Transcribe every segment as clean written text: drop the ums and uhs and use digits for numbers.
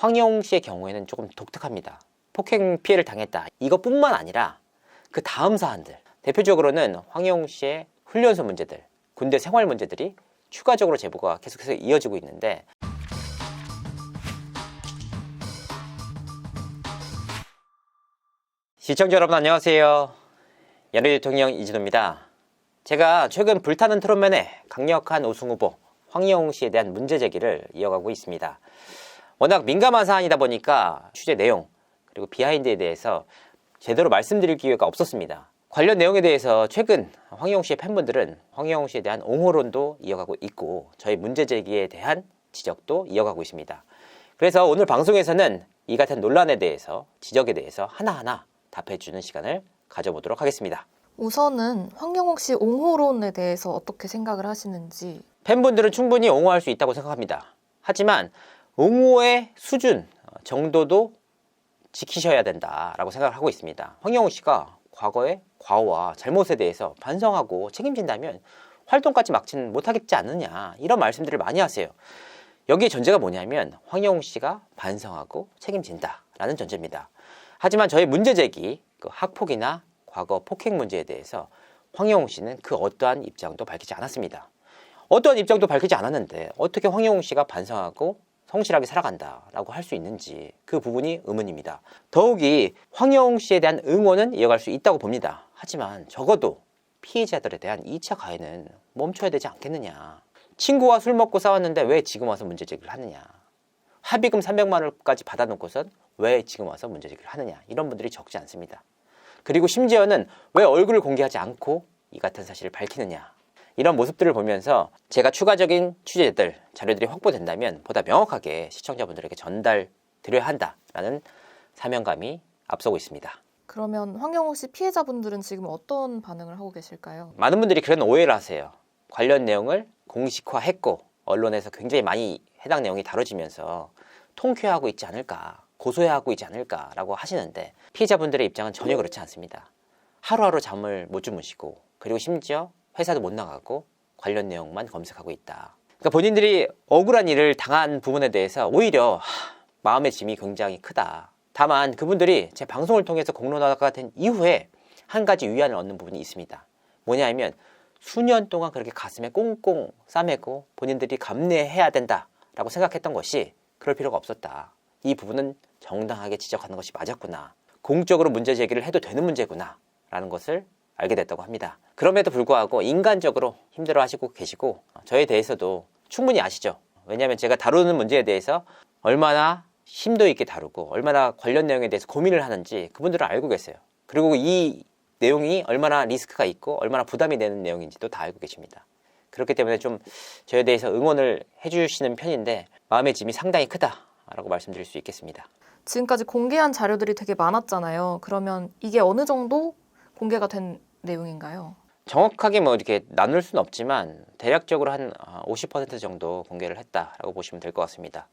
황영 씨의 경우에는 조금 독특합니다. 폭행 피해를 당했다. 이것뿐만 아니라 그 다음 사안들, 대표적으로는 황영 씨의 훈련소 문제들, 군대 생활 문제들이 추가적으로 제보가 계속해서 이어지고 있는데, 시청자 여러분 안녕하세요. 연예 대통령 이진호입니다. 제가 최근 불타는 트롯맨의 강력한 우승 후보 황영 씨에 대한 문제 제기를 이어가고 있습니다. 워낙 민감한 사안이다 보니까 취재 내용 그리고 비하인드에 대해서 제대로 말씀드릴 기회가 없었습니다. 관련 내용에 대해서 최근 황영 씨의 팬분들은 황영 씨에 대한 옹호론도 이어가고 있고 저희 문제 제기에 대한 지적도 이어가고 있습니다. 그래서 오늘 방송에서는 이 같은 논란에 대해서, 지적에 대해서 하나하나 답해주는 시간을 가져보도록 하겠습니다. 우선은 황영욱 씨 옹호론에 대해서 어떻게 생각을 하시는지. 팬분들은 충분히 옹호할 수 있다고 생각합니다. 하지만 옹호의 수준 정도도 지키셔야 된다라고 생각을 하고 있습니다. 황영욱 씨가 과거의 과오와 잘못에 대해서 반성하고 책임진다면 활동까지 막지는 못하겠지 않느냐, 이런 말씀들을 많이 하세요. 여기에 전제가 뭐냐면 황영욱 씨가 반성하고 책임진다라는 전제입니다. 하지만 저희 문제 제기, 그 학폭이나 과거 폭행 문제에 대해서 황영욱 씨는 그 어떠한 입장도 밝히지 않았습니다. 어떠한 입장도 밝히지 않았는데 어떻게 황영욱 씨가 반성하고 성실하게 살아간다라고 할 수 있는지, 그 부분이 의문입니다. 더욱이 황영욱 씨에 대한 응원은 이어갈 수 있다고 봅니다. 하지만 적어도 피해자들에 대한 2차 가해는 멈춰야 되지 않겠느냐. 친구와 술 먹고 싸웠는데 왜 지금 와서 문제 제기를 하느냐. 합의금 300만 원까지 받아놓고선 왜 지금 와서 문제 제기를 하느냐. 이런 분들이 적지 않습니다. 그리고 심지어는 왜 얼굴을 공개하지 않고 이 같은 사실을 밝히느냐. 이런 모습들을 보면서 제가 추가적인 취재들, 자료들이 확보된다면 보다 명확하게 시청자분들에게 전달드려야 한다라는 사명감이 앞서고 있습니다. 그러면 황영욱 씨 피해자분들은 지금 어떤 반응을 하고 계실까요? 많은 분들이 그런 오해를 하세요. 관련 내용을 공식화했고 언론에서 굉장히 많이 해당 내용이 다뤄지면서 통쾌하고 있지 않을까, 고소해하고 있지 않을까라고 하시는데, 피해자분들의 입장은 전혀 그렇지 않습니다. 하루하루 잠을 못 주무시고, 그리고 심지어 회사도 못 나가고 관련 내용만 검색하고 있다. 그러니까 본인들이 억울한 일을 당한 부분에 대해서 오히려 마음의 짐이 굉장히 크다. 다만 그분들이 제 방송을 통해서 공론화가 된 이후에 한 가지 위안을 얻는 부분이 있습니다. 뭐냐 하면 수년 동안 그렇게 가슴에 꽁꽁 싸매고 본인들이 감내해야 된다라고 생각했던 것이 그럴 필요가 없었다. 이 부분은 정당하게 지적하는 것이 맞았구나. 공적으로 문제 제기를 해도 되는 문제구나 라는 것을 알게 됐다고 합니다. 그럼에도 불구하고 인간적으로 힘들어하시고 계시고 저에 대해서도 충분히 아시죠. 왜냐하면 제가 다루는 문제에 대해서 얼마나 심도 있게 다루고 얼마나 관련 내용에 대해서 고민을 하는지 그분들은 알고 계세요. 그리고 이 내용이 얼마나 리스크가 있고 얼마나 부담이 되는 내용인지도 다 알고 계십니다. 그렇기 때문에 좀 저에 대해서 응원을 해주시는 편인데 마음의 짐이 상당히 크다라고 말씀드릴 수 있겠습니다. 지금까지 공개한 자료들이 되게 많았잖아요. 그러면 이게 어느 정도 공개가 된 내용인가요? 정확하게 뭐 이렇게 나눌 수는 없지만 대략적으로 한 50% 정도 공개를 했다라고 보시면 될 것 같습니다.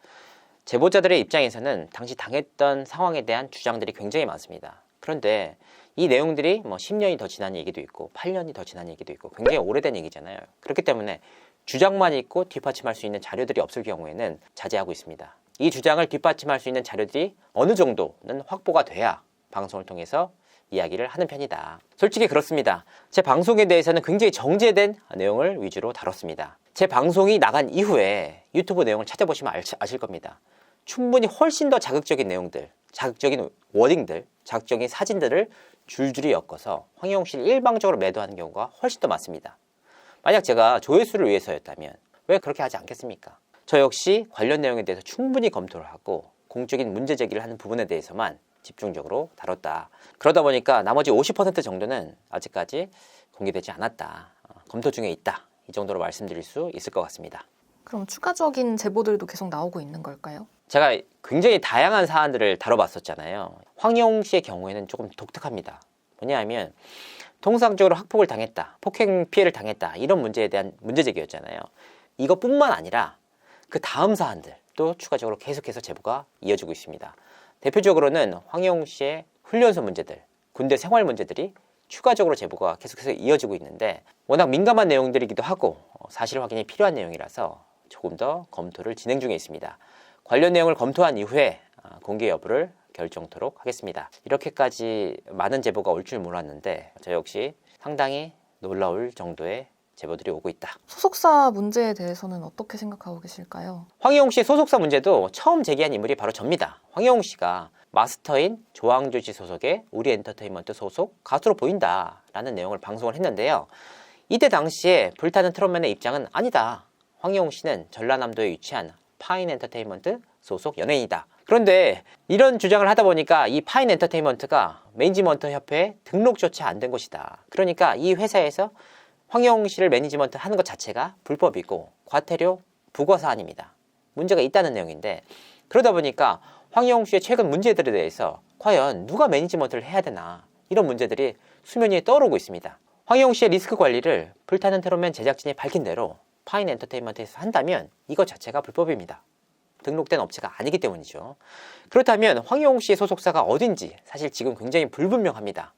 제보자들의 입장에서는 당시 당했던 상황에 대한 주장들이 굉장히 많습니다. 그런데 이 내용들이 뭐 10년이 더 지난 얘기도 있고 8년이 더 지난 얘기도 있고 굉장히 오래된 얘기잖아요. 그렇기 때문에 주장만 있고 뒷받침할 수 있는 자료들이 없을 경우에는 자제하고 있습니다. 이 주장을 뒷받침할 수 있는 자료들이 어느 정도는 확보가 돼야 방송을 통해서 이야기를 하는 편이다. 솔직히 그렇습니다. 제 방송에 대해서는 굉장히 정제된 내용을 위주로 다뤘습니다. 제 방송이 나간 이후에 유튜브 내용을 찾아보시면 아실 겁니다. 충분히 훨씬 더 자극적인 내용들, 자극적인 워딩들, 자극적인 사진들을 줄줄이 엮어서 황영욱 씨를 일방적으로 매도하는 경우가 훨씬 더 많습니다. 만약 제가 조회수를 위해서였다면 왜 그렇게 하지 않겠습니까? 저 역시 관련 내용에 대해서 충분히 검토를 하고 공적인 문제 제기를 하는 부분에 대해서만 집중적으로 다뤘다. 그러다 보니까 나머지 50% 정도는 아직까지 공개되지 않았다. 검토 중에 있다. 이 정도로 말씀드릴 수 있을 것 같습니다. 그럼 추가적인 제보들도 계속 나오고 있는 걸까요? 제가 굉장히 다양한 사안들을 다뤄봤었잖아요. 황영욱 씨의 경우에는 조금 독특합니다. 뭐냐 하면 통상적으로 학폭을 당했다, 폭행 피해를 당했다, 이런 문제에 대한 문제 제기였잖아요. 이것뿐만 아니라 그 다음 사안들도 추가적으로 계속해서 제보가 이어지고 있습니다. 대표적으로는 황영욱 씨의 훈련소 문제들, 군대 생활 문제들이 추가적으로 제보가 계속해서 이어지고 있는데 워낙 민감한 내용들이기도 하고 사실 확인이 필요한 내용이라서 조금 더 검토를 진행 중에 있습니다. 관련 내용을 검토한 이후에 공개 여부를 결정토록 하겠습니다. 이렇게까지 많은 제보가 올 줄 몰랐는데 저 역시 상당히 놀라울 정도의 제보들이 오고 있다. 소속사 문제에 대해서는 어떻게 생각하고 계실까요? 황희용 씨 소속사 문제도 처음 제기한 인물이 바로 접니다. 황희용 씨가 마스터인 조항조지 소속의 우리엔터테인먼트 소속 가수로 보인다라는 내용을 방송을 했는데요. 이때 당시에 불타는 트롯맨의 입장은 아니다. 황희용 씨는 전라남도에 위치한 파인엔터테인먼트 소속 연예인이다. 그런데 이런 주장을 하다 보니까 이 파인엔터테인먼트가 매니지먼트 협회에 등록조차 안 된 곳이다. 그러니까 이 회사에서 황희용 씨를 매니지먼트 하는 것 자체가 불법이고 과태료 부과 사안입니다. 문제가 있다는 내용인데 그러다 보니까 황희용 씨의 최근 문제들에 대해서 과연 누가 매니지먼트를 해야 되나 이런 문제들이 수면 위에 떠오르고 있습니다. 황희용 씨의 리스크 관리를 불타는 트롯맨 제작진이 밝힌 대로 파인 엔터테인먼트에서 한다면 이것 자체가 불법입니다. 등록된 업체가 아니기 때문이죠. 그렇다면 황희용 씨의 소속사가 어딘지 사실 지금 굉장히 불분명합니다.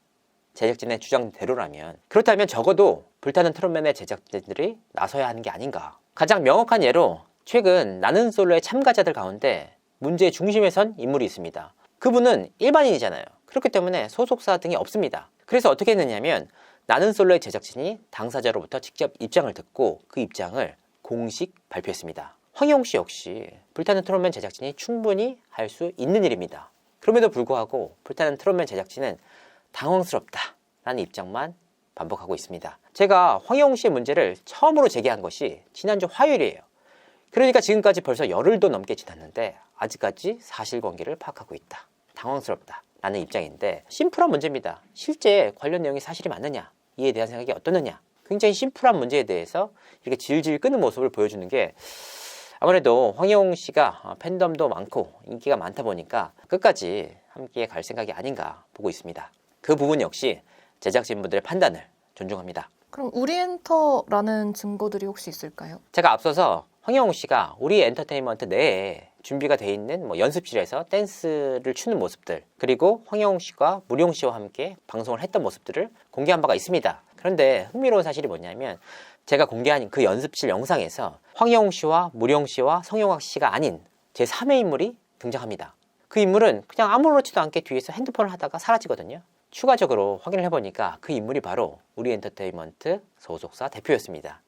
제작진의 주장대로라면. 그렇다면 적어도 불타는 트롯맨의 제작진들이 나서야 하는 게 아닌가. 가장 명확한 예로 최근 나는 솔로의 참가자들 가운데 문제의 중심에 선 인물이 있습니다. 그분은 일반인이잖아요. 그렇기 때문에 소속사 등이 없습니다. 그래서 어떻게 했느냐면 나는 솔로의 제작진이 당사자로부터 직접 입장을 듣고 그 입장을 공식 발표했습니다. 황희용 씨 역시 불타는 트롯맨 제작진이 충분히 할 수 있는 일입니다. 그럼에도 불구하고 불타는 트롯맨 제작진은 당황스럽다라는 입장만 반복하고 있습니다. 제가 황희용 씨의 문제를 처음으로 제기한 것이 지난주 화요일이에요. 그러니까 지금까지 벌써 열흘도 넘게 지났는데 아직까지 사실관계를 파악하고 있다. 당황스럽다라는 입장인데 심플한 문제입니다. 실제 관련 내용이 사실이 맞느냐, 이에 대한 생각이 어떠느냐. 굉장히 심플한 문제에 대해서 이렇게 질질 끄는 모습을 보여주는 게 아무래도 황희용 씨가 팬덤도 많고 인기가 많다 보니까 끝까지 함께 갈 생각이 아닌가 보고 있습니다. 그 부분 역시 제작진분들의 판단을 존중합니다. 그럼 우리엔터라는 증거들이 혹시 있을까요? 제가 앞서서 황희용 씨가 우리 엔터테인먼트 내에 준비가 돼 있는 연습실에서 댄스를 추는 모습들, 그리고 황희용 씨가 무룡 씨와 함께 방송을 했던 모습들을 공개한 바가 있습니다. 그런데 흥미로운 사실이 뭐냐면 제가 공개한 그 연습실 영상에서 황희용 씨와 무룡 씨와 성용학 씨가 아닌 제3의 인물이 등장합니다. 그 인물은 그냥 아무렇지도 않게 뒤에서 핸드폰을 하다가 사라지거든요. 추가적으로 확인을 해보니까 그 인물이 바로 우리 엔터테인먼트 소속사 대표였습니다.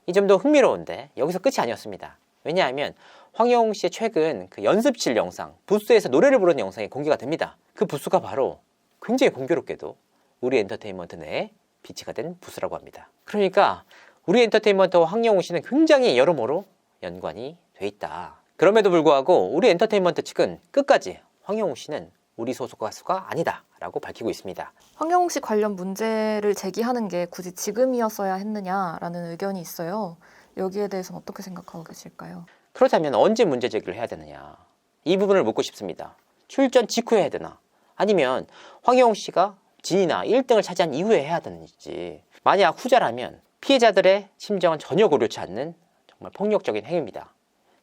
이 점도 흥미로운데 여기서 끝이 아니었습니다. 왜냐하면 황희용 씨의 최근 그 연습실 영상, 부스에서 노래를 부르는 영상이 공개가 됩니다. 그 부스가 바로 굉장히 공교롭게도 우리 엔터테인먼트 내에 비치가 된 부스라고 합니다. 그러니까 우리 엔터테인먼트와 황희용 씨는 굉장히 여러모로 연관이 돼 있다. 그럼에도 불구하고 우리 엔터테인먼트 측은 끝까지 황희용 씨는 우리 소속 가수가 아니다 라고 밝히고 있습니다. 황희용 씨 관련 문제를 제기하는 게 굳이 지금이었어야 했느냐라는 의견이 있어요. 여기에 대해서는 어떻게 생각하고 계실까요? 그렇다면 언제 문제 제기를 해야 되느냐, 이 부분을 묻고 싶습니다. 출전 직후에 해야 되나, 아니면 황희용 씨가 진이나 1등을 차지한 이후에 해야 되는지. 만약 후자라면 피해자들의 심정은 전혀 고려치 않는 정말 폭력적인 행위입니다.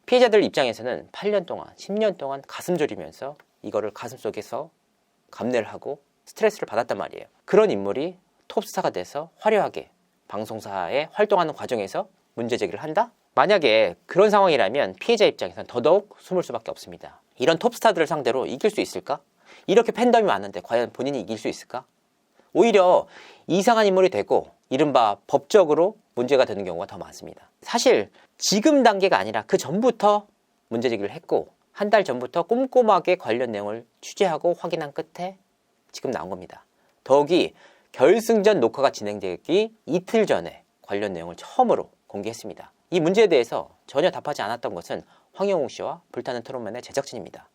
피해자들 입장에서는 8년 동안 10년 동안 가슴 졸이면서 이거를 가슴속에서 감내를 하고 스트레스를 받았단 말이에요. 그런 인물이 톱스타가 돼서 화려하게 방송사에 활동하는 과정에서 문제 제기를 한다? 만약에 그런 상황이라면 피해자 입장에서는 더더욱 숨을 수밖에 없습니다. 이런 톱스타들을 상대로 이길 수 있을까? 이렇게 팬덤이 많은데 과연 본인이 이길 수 있을까? 오히려 이상한 인물이 되고 이른바 법적으로 문제가 되는 경우가 더 많습니다. 사실 지금 단계가 아니라 그 전부터 문제 제기를 했고 한 달 전부터 꼼꼼하게 관련 내용을 취재하고 확인한 끝에 지금 나온 겁니다. 더욱이 결승전 녹화가 진행되기 이틀 전에 관련 내용을 처음으로 공개했습니다. 이 문제에 대해서 전혀 답하지 않았던 것은 황희용 씨와 불타는 트롯맨의 제작진입니다.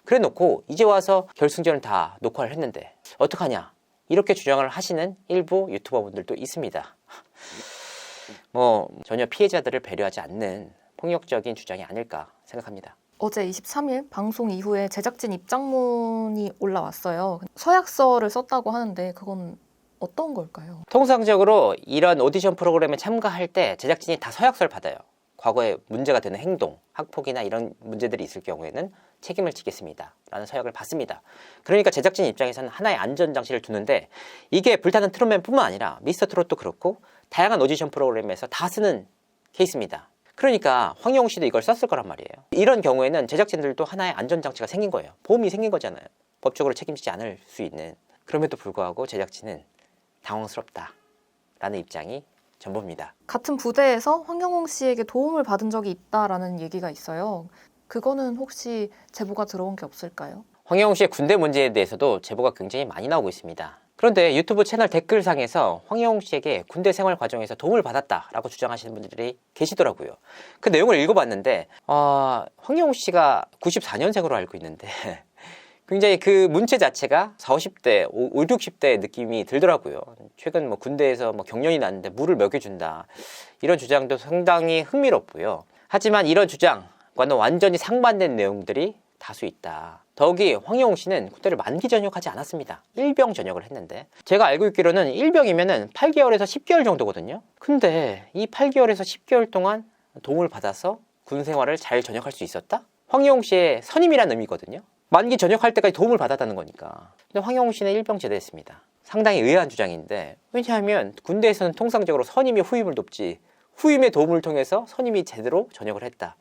그래 놓고 이제 와서 결승전을 다 녹화를 했는데 어떡하냐, 이렇게 주장을 하시는 일부 유튜버분들도 있습니다. 전혀 피해자들을 배려하지 않는 폭력적인 주장이 아닐까 생각합니다. 어제 23일 방송 이후에 제작진 입장문이 올라왔어요. 서약서를 썼다고 하는데 그건 어떤 걸까요? 통상적으로 이런 오디션 프로그램에 참가할 때 제작진이 다 서약서를 받아요. 과거에 문제가 되는 행동, 학폭이나 이런 문제들이 있을 경우에는 책임을 지겠습니다 라는 서약을 받습니다. 그러니까 제작진 입장에서는 하나의 안전장치를 두는데 이게 불타는 트롯맨 뿐만 아니라 미스터 트롯도 그렇고 다양한 오디션 프로그램에서 다 쓰는 케이스입니다. 그러니까 황영웅 씨도 이걸 썼을 거란 말이에요. 이런 경우에는 제작진들도 하나의 안전장치가 생긴 거예요. 보험이 생긴 거잖아요. 법적으로 책임지지 않을 수 있는. 그럼에도 불구하고 제작진은 당황스럽다라는 입장이 전부입니다. 같은 부대에서 황영웅 씨에게 도움을 받은 적이 있다라는 얘기가 있어요. 그거는 혹시 제보가 들어온 게 없을까요? 황영웅 씨의 군대 문제에 대해서도 제보가 굉장히 많이 나오고 있습니다. 그런데 유튜브 채널 댓글상에서 황영웅 씨에게 군대 생활 과정에서 도움을 받았다라고 주장하시는 분들이 계시더라고요. 그 내용을 읽어봤는데 황영웅 씨가 94년생으로 알고 있는데 굉장히 그 문체 자체가 40, 50대, 50, 60대 느낌이 들더라고요. 최근 뭐 군대에서 뭐 경련이 났는데 물을 먹여준다. 이런 주장도 상당히 흥미롭고요. 하지만 이런 주장과는 완전히 상반된 내용들이 다수 있다. 더욱이 황영웅 씨는 군대를 만기 전역하지 않았습니다. 일병 전역을 했는데 제가 알고 있기로는 일병이면은 8개월에서 10개월 정도거든요. 근데 이 8개월에서 10개월 동안 도움을 받아서 군 생활을 잘 전역할 수 있었다? 황영웅 씨의 선임이라는 의미거든요. 만기 전역할 때까지 도움을 받았다는 거니까. 근데 황영웅 씨는 일병 제대했습니다. 상당히 의아한 주장인데 왜냐하면 군대에서는 통상적으로 선임이 후임을 돕지 후임의 도움을 통해서 선임이 제대로 전역을 했다.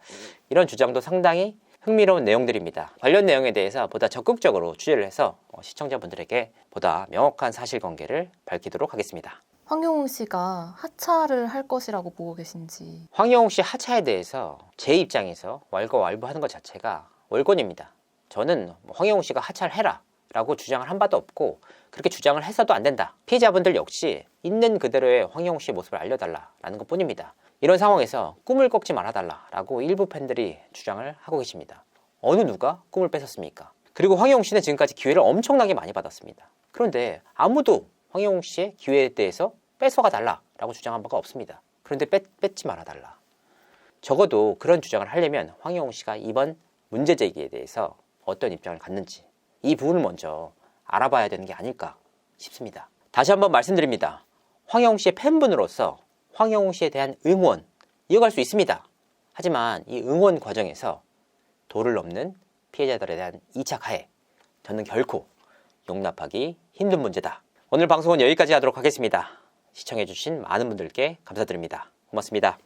이런 주장도 상당히 흥미로운 내용들입니다. 관련 내용에 대해서 보다 적극적으로 취재를 해서 시청자분들에게 보다 명확한 사실관계를 밝히도록 하겠습니다. 황영웅 씨가 하차를 할 것이라고 보고 계신지. 황영웅 씨 하차에 대해서 제 입장에서 왈가왈부하는 것 자체가 월권입니다. 저는 황영웅 씨가 하차를 해라 라고 주장을 한 바도 없고 그렇게 주장을 해서도 안 된다. 피해자분들 역시 있는 그대로의 황영웅 씨의 모습을 알려달라는 것 뿐입니다. 이런 상황에서 꿈을 꺾지 말아달라라고 일부 팬들이 주장을 하고 계십니다. 어느 누가 꿈을 뺏었습니까? 그리고 황영웅 씨는 지금까지 기회를 엄청나게 많이 받았습니다. 그런데 아무도 황영웅 씨의 기회에 대해서 뺏어가 달라라고 주장한 바가 없습니다. 그런데 뺏지 말아달라. 적어도 그런 주장을 하려면 황영웅 씨가 이번 문제 제기에 대해서 어떤 입장을 갖는지 이 부분을 먼저 알아봐야 되는 게 아닐까 싶습니다. 다시 한번 말씀드립니다. 황영웅 씨의 팬분으로서 황영웅 씨에 대한 응원 이어갈 수 있습니다. 하지만 이 응원 과정에서 도를 넘는 피해자들에 대한 2차 가해 저는 결코 용납하기 힘든 문제다. 오늘 방송은 여기까지 하도록 하겠습니다. 시청해주신 많은 분들께 감사드립니다. 고맙습니다.